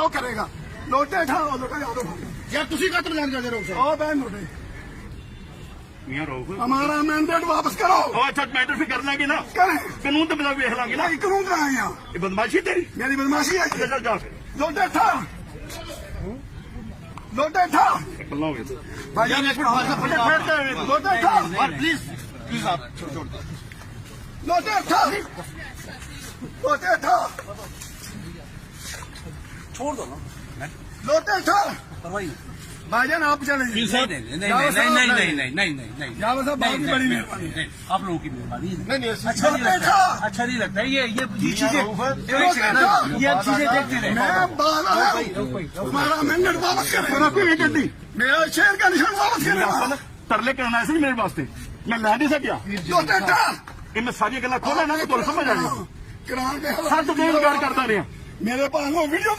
वो करेगा लोटे ठाओ लोटे जाओ यार तुसी का लेन जाते रहो ओ बहन लोटे मियां रोक हमारा मैंडेट वापस करो अच्छा मैटर फिर कर लेंगे ना करें कानून तो बिना वेख लांगे ना नहीं करूँ कहाँ यहाँ ये बदमाशी तेरी मेरी बदमाशी है चल जा फिर लोटे ठा लोटे ठा बल्ला हो गया भाई लोटे ठा प्लीज प्लीज आप छोड़ दो लोटे ठा लोटे ठा छोड़ दो ना लोटे ठा परवाही भाईजान आप चले नहीं जावेद साहब बहुत बड़ी मेहरबानी आप लोगों की मेहरबानी नहीं अच्छा नहीं लगता ये चीजें ये चीजें देखते रहे मैं हमारा मैंडेट वापस करें मेरा शेर का निशान वापस करें तरले करना ऐसे मेरे वास्ते मैं ला नहीं सकिया लोटे ठा ये मैं सारी गल्ला खोला ना तो समझ आ गई करान सर तो बेरोजगार करता रहा मेरे पास वो वीडियो